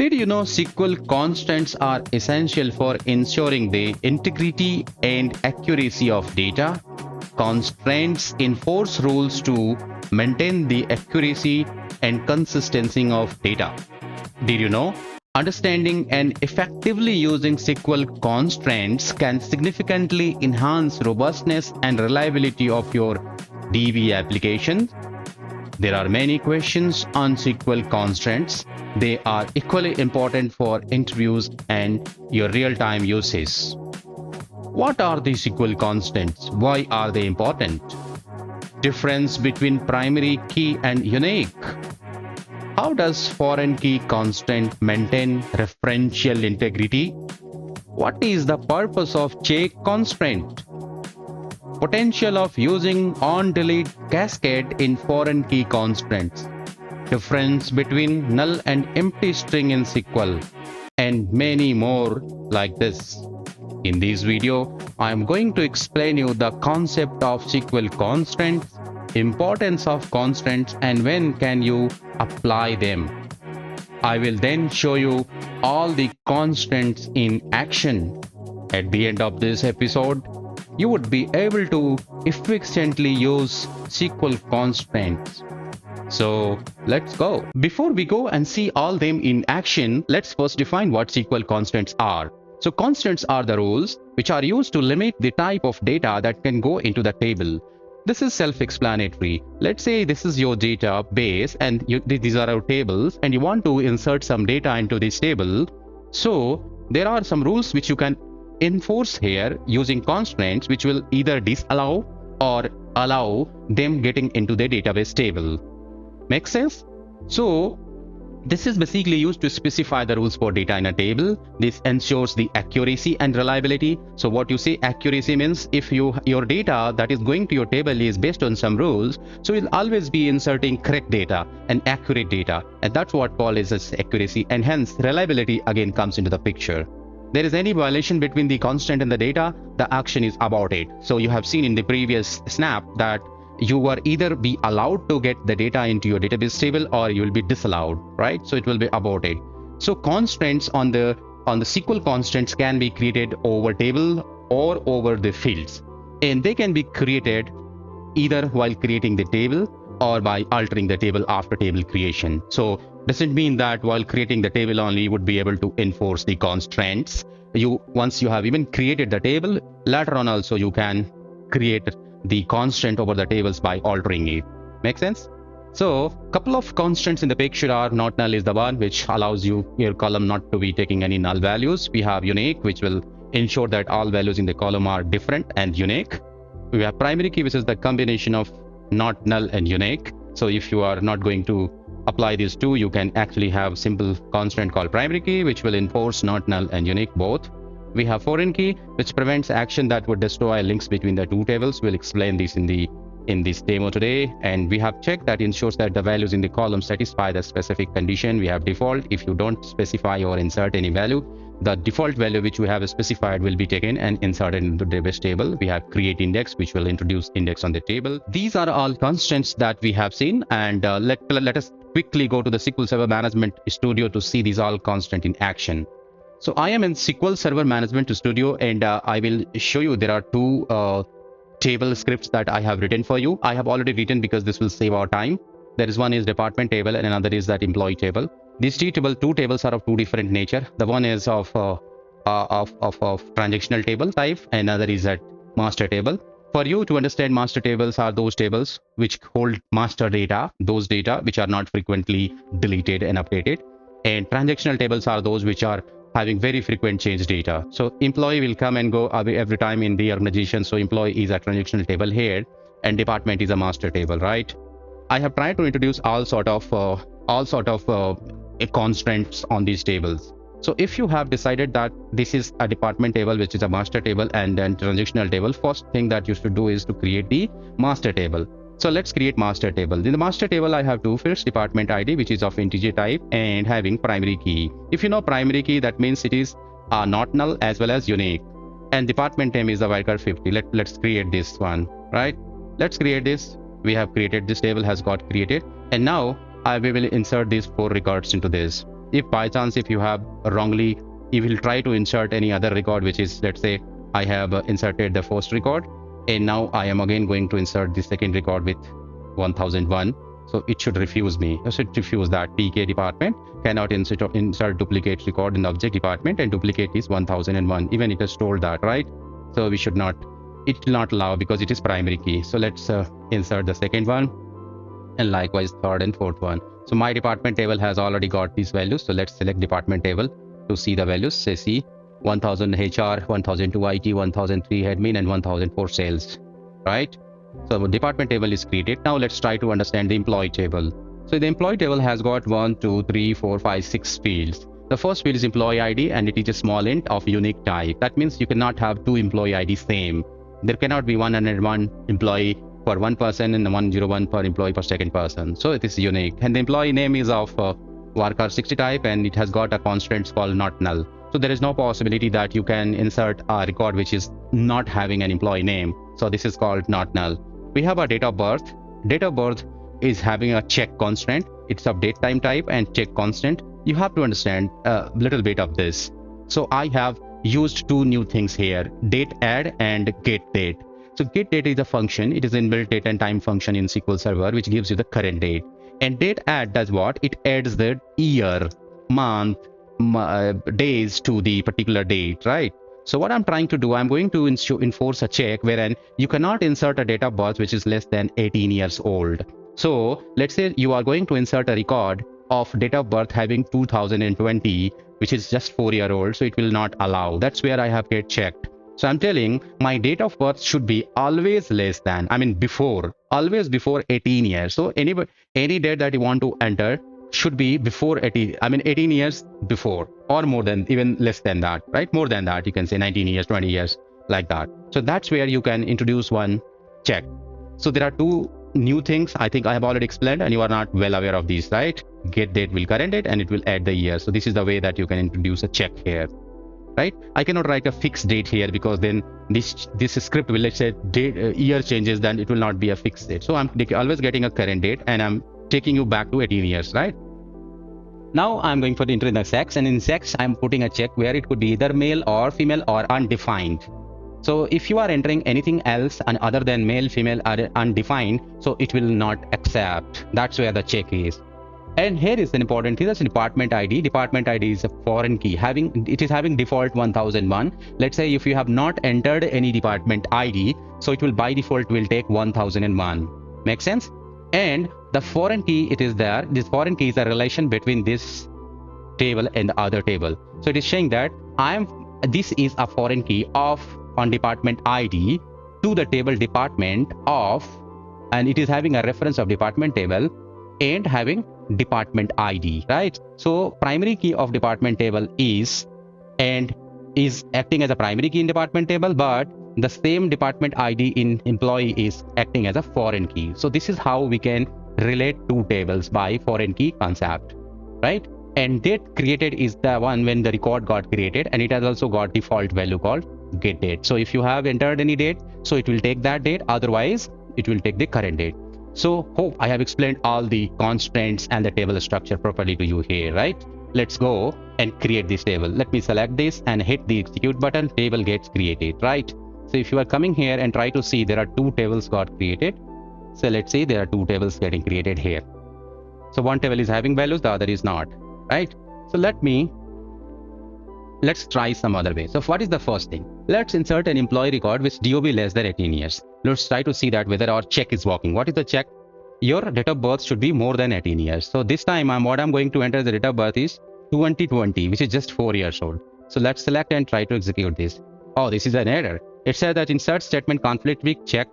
Did you know SQL constants are essential for ensuring the integrity and accuracy of data? Constraints enforce rules to maintain the accuracy and consistency of data. Did you know? Understanding and effectively using SQL constraints can significantly enhance robustness and reliability of your DB application. There are many questions on SQL constraints. They are equally important for interviews and your real-time usage. What are the SQL constants? Why are they important? Difference between primary key and unique. How does foreign key constant maintain referential integrity? What is the purpose of check constraint? Potential of using on delete cascade in foreign key constraints. Difference between null and empty string in SQL, and many more like this. In this video, I am going to explain you the concept of SQL constraints, importance of constraints, and when can you apply them. I will then show you all the constraints in action. At the end of this episode, you would be able to efficiently use SQL constraints. So let's go. Before we go and see all them in action, let's first define what SQL constraints are. So constraints are the rules which are used to limit the type of data that can go into the table. This is self-explanatory. Let's say this is your database and these are our tables, and you want to insert some data into this table. So there are some rules which you can enforce here using constraints, which will either disallow or allow them getting into the database table. Make sense? So this is basically used to specify the rules for data in a table. This ensures the accuracy and reliability. So what you say accuracy means, if your data that is going to your table is based on some rules, so you'll always be inserting correct data and accurate data, and that's what called as accuracy, and hence reliability again comes into the picture. There is any violation between the constant and the data, the action is aborted. So you have seen in the previous snap that you were either be allowed to get the data into your database table or you will be disallowed, right? So it will be aborted. So constraints on the SQL constraints can be created over table or over the fields, and they can be created either while creating the table or by altering the table after table creation. So doesn't mean that while creating the table only you would be able to enforce the constraints. Once you have even created the table, later on also you can create the constraint over the tables by altering it. Make sense? So couple of constraints in the picture are not null is the one which allows your column not to be taking any null values. We have unique, which will ensure that all values in the column are different and unique. We have primary key, which is the combination of not null and unique. So if you are not going to apply these two, you can actually have simple constraint called primary key, which will enforce not null and unique both. We have foreign key, which prevents action that would destroy links between the two tables. We'll explain this in this demo today. And we have check that ensures that the values in the column satisfy the specific condition. We have default. If you don't specify or insert any value, the default value which we have specified will be taken and inserted into the database table. We have create index, which will introduce index on the table. These are all constraints that we have seen, and let us quickly go to the SQL Server Management Studio to see these all constraints in action. So I am in SQL Server Management Studio, and I will show you there are two table scripts that I have written for you. I have already written because this will save our time. There is one is department table and another is that employee table. These two tables are of two different nature. The one is of transactional table type, and another is that master table. For you to understand, master tables are those tables which hold master data, those data which are not frequently deleted and updated. And transactional tables are those which are having very frequent change data. So employee will come and go every time in the organization. So employee is a transactional table here, and department is a master table, right? I have tried to introduce all sort of constraints on these tables. So if you have decided that this is a department table, which is a master table, and then transactional table, first thing that you should do is to create the master table. So let's create master table. In the master table, I have two fields: department ID, which is of integer type, and having primary key. If you know primary key, that means it is not null as well as unique. And department name is the wildcard 50. Let's create this one, right? Let's create this. We have created this table has got created, and now we will insert these 4 records into this. If by chance, if you have wrongly, you will try to insert any other record, which is, let's say I have inserted the first record, and now I am again going to insert the second record with 1001. So it should refuse me. It should refuse that PK department cannot insert duplicate record in the object department, and duplicate is 1001. Even it has told that, right? So we should not, it will not allow because it is primary key. So let's insert the second one, and likewise third and fourth one. So my department table has already got these values. So let's select department table to see the values. Say see 1000 HR, 1002 IT, 1003 admin, and 1004 sales, right? So department table is created. Now let's try to understand the employee table. So the employee table has got 1, 2, 3, 4, 5, 6 fields. The first field is employee ID, and it is a small int of unique type. That means you cannot have two employee ID same. There cannot be 101 employee per one person and 101 per employee per second person. So it is unique. And the employee name is of varchar 60 type, and it has got a constraint called not null. So there is no possibility that you can insert a record which is not having an employee name. So this is called not null. We have a date of birth. Date of birth is having a check constraint. It's of date time type and check constant. You have to understand a little bit of this. So I have used two new things here, date add and get date. So get date is a function. It is inbuilt date and time function in SQL Server, which gives you the current date. And date add does what? It adds the year, month, days to the particular date, right? So what I'm trying to do, I'm going to enforce a check wherein you cannot insert a date of birth which is less than 18 years old. So let's say you are going to insert a record of date of birth having 2020, which is just 4-year-old, so it will not allow. That's where I have get checked. So I'm telling my date of birth should be always less than, always before 18 years. So any date that you want to enter should be before 18 years before, or more than, even less than that, right? More than that, you can say 19 years, 20 years, like that. So that's where you can introduce one check. So there are two new things I think I have already explained, and you are not well aware of these, right? Get date will current date, and it will add the year. So this is the way that you can introduce a check here, right? I cannot write a fixed date here because then this script will, let's say year changes, then it will not be a fixed date. So I'm always getting a current date, and I'm taking you back to 18 years, right? Now I'm going for the enter in the sex, and in sex I'm putting a check where it could be either male or female or undefined. So if you are entering anything else and other than male, female, or undefined, so it will not accept. That's where the check is. And here is an important thing, that's department ID. Department ID is a foreign key. It is having default 1001. Let's say if you have not entered any department ID, so it will by default will take 1001. Make sense? And the foreign key, it is there. This foreign key is a relation between this table and the other table. So it is saying that this is a foreign key of on department ID to the table department of, and it is having a reference of department table and having department ID, right? So primary key of department table is acting as a primary key in department table, but the same department ID in employee is acting as a foreign key. So this is how we can relate two tables by foreign key concept, right? And date created is the one when the record got created, and it has also got default value called get date. So if you have entered any date, so it will take that date, otherwise it will take the current date. So hope I have explained all the constraints and the table structure properly to you here, right? Let's go and create this table. Let me select this and hit the execute button. Table gets created, right? So if you are coming here and try to see, there are two tables got created. So let's say there are two tables getting created here. So one table is having values, the other is not, right? So let's try some other way. So what is the first thing? Let's insert an employee record with DOB less than 18 years. Let's try to see that whether our check is working. What is the check? Your date of birth should be more than 18 years. So this time what I'm going to enter the date of birth is 2020, which is just 4 years old. So let's select and try to execute this. Oh, this is an error. It says that insert statement conflict with check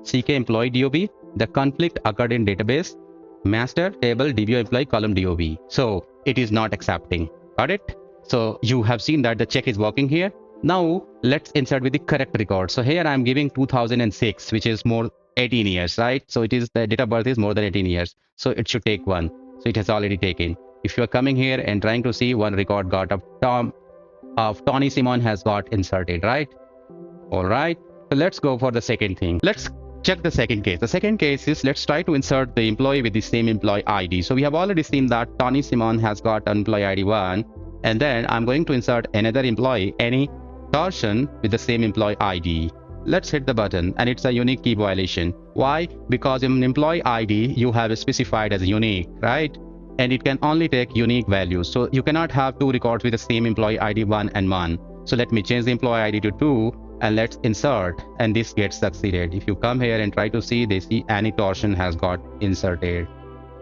CK employee DOB. The conflict occurred in database master table DBO employee column DOB. So it is not accepting. Got it? So you have seen that the check is working here. Now let's insert with the correct record. So here I'm giving 2006, which is more 18 years, right? So it is the date of birth is more than 18 years. So it should take one. So it has already taken. If you are coming here and trying to see, one record got of Tony Simon has got inserted, right? All right. So let's go for the second thing. Let's check the second case. The second case is, let's try to insert the employee with the same employee ID. So we have already seen that Tony Simon has got employee ID 1, and then I'm going to insert another employee, any person with the same employee ID. Let's hit the button, and it's a unique key violation. Why? Because in employee ID you have specified as unique, right? And it can only take unique values. So you cannot have two records with the same employee ID 1 and 1. So let me change the employee ID to 2, and let's insert, and this gets succeeded. If you come here and try to see, they see any torsion has got inserted.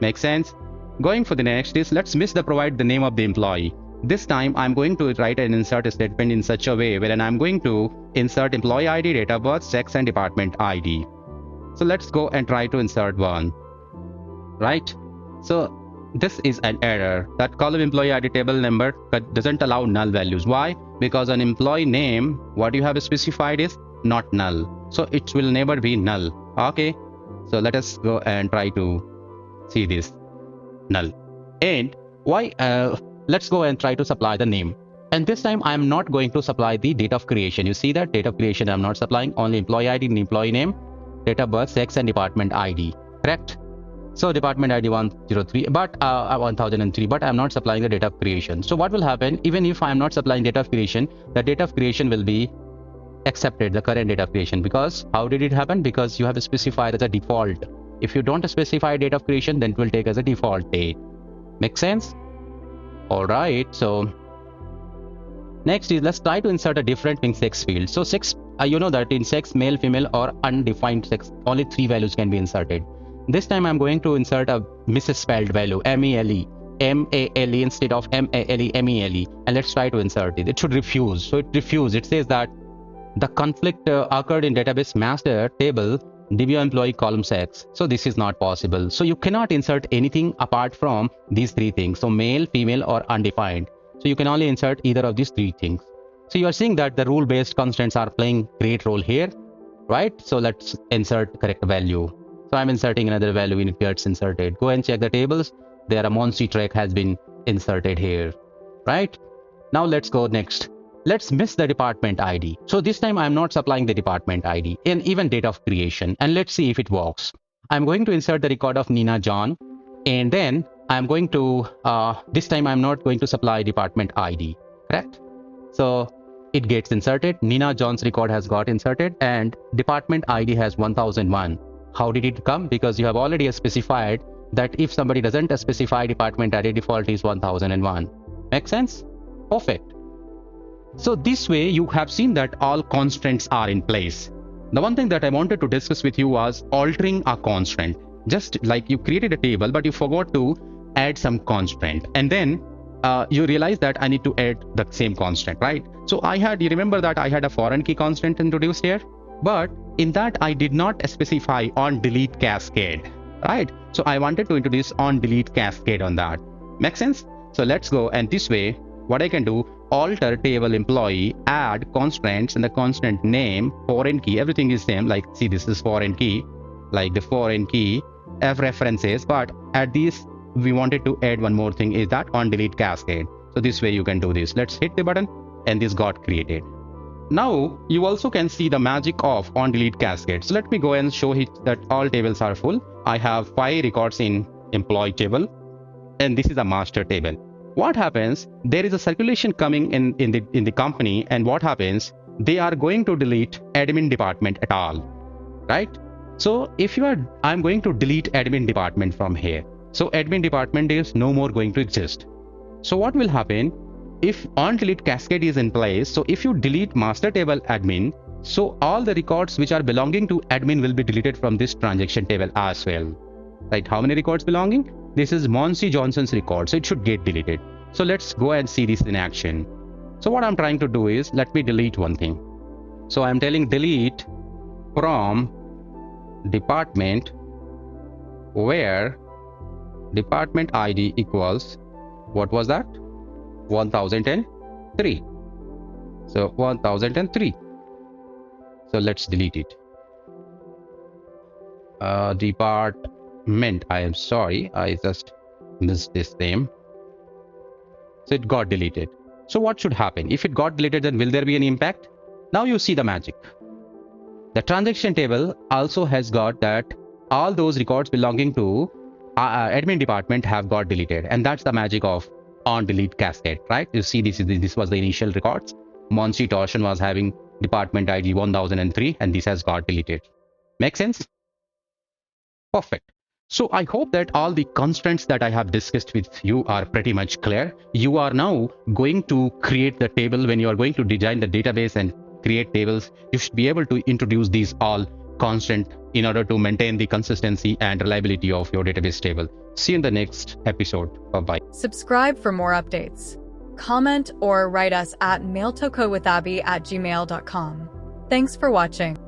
Make sense? Going for the next is, let's provide the name of the employee. This time I'm going to write an insert statement in such a way wherein I'm going to insert employee ID, date of birth, sex, and department ID. So let's go and try to insert one. Right? So this is an error. That column employee ID table number doesn't allow null values. Why? Because an employee name, what you have specified is not null. So it will never be null. Okay. So let us go and try to see this null. And why? Let's go and try to supply the name. And this time I'm not going to supply the date of creation. You see that date of creation I'm not supplying, only employee ID and employee name, date of birth, sex, and department ID. Correct? So department ID 103, but 1003, but I'm not supplying the date of creation. So what will happen, even if I'm not supplying date of creation, the date of creation will be accepted, the current date of creation. Because how did it happen? Because you have specified as a default. If you don't specify date of creation, then it will take as a default date. Make sense? All right. So next is, let's try to insert a different sex field. So sex, you know that in sex, male, female, or undefined sex, only 3 values can be inserted. This time I'm going to insert a misspelled value, MELE, MALE instead of MALE, MELE, and let's try to insert it. It should refuse. So it refused. It says that the conflict occurred in database master table DBO employee column sex. So this is not possible. So you cannot insert anything apart from these 3 things. So male, female, or undefined. So you can only insert either of these 3 things. So you are seeing that the rule-based constraints are playing great role here, right? So let's insert correct value. So I'm inserting another value and it gets inserted. Go and check the tables. There a Monsi track has been inserted here, right? Now let's go next. Let's miss the department ID. So this time I'm not supplying the department ID and even date of creation. And let's see if it works. I'm going to insert the record of Nina John. And then I'm going to, this time I'm not going to supply department ID, correct? So it gets inserted. Nina John's record has got inserted and department ID has 1001. How did it come? Because you have already specified that if somebody doesn't specify department ID, default is 1001. Make sense? Perfect. So this way you have seen that all constraints are in place. The one thing that I wanted to discuss with you was altering a constraint. Just like you created a table, but you forgot to add some constraint. And then you realize that I need to add the same constraint, right? So you remember that I had a foreign key constraint introduced here, but in that I did not specify on delete cascade, right? So I wanted to introduce on delete cascade on that. Make sense? So let's go, and this way what I can do, alter table employee, add constraints, and the constraint name, foreign key, everything is same. Like see, this is foreign key, like the foreign key F references, but at these we wanted to add one more thing, is that on delete cascade. So this way you can do this. Let's hit the button and this got created. Now you also can see the magic of on delete cascade. So let me go and show it that all tables are full. I have 5 records in employee table and this is a master table. What happens, there is a circulation coming in the company, and what happens, they are going to delete admin department at all, right? So if I'm going to delete admin department from here. So admin department is no more going to exist. So what will happen if on delete cascade is in place? So if you delete master table admin, so all the records which are belonging to admin will be deleted from this transaction table as well, right? How many records belonging? This is Monsi Johnson's record, so it should get deleted. So let's go and see this in action. So what I'm trying to do is, let me delete one thing. So I'm telling delete from department where department ID equals, what was that? 1003. So 1003. So let's delete it. Department, I am sorry, I just missed this name. So it got deleted. So what should happen? If it got deleted, then will there be any impact? Now you see the magic. The transaction table also has got that all those records belonging to admin department have got deleted, and that's the magic of on delete cascade, right? You see, this was the initial records. Monsi Torsion was having department ID 1003, and this has got deleted. Make sense? Perfect. So I hope that all the constraints that I have discussed with you are pretty much clear. You are now going to create the table. When you are going to design the database and create tables, you should be able to introduce these all constraints in order to maintain the consistency and reliability of your database table. See you in the next episode. Bye-bye. Subscribe for more updates. Comment or write us at mailtocodewithabby@gmail.com. Thanks for watching.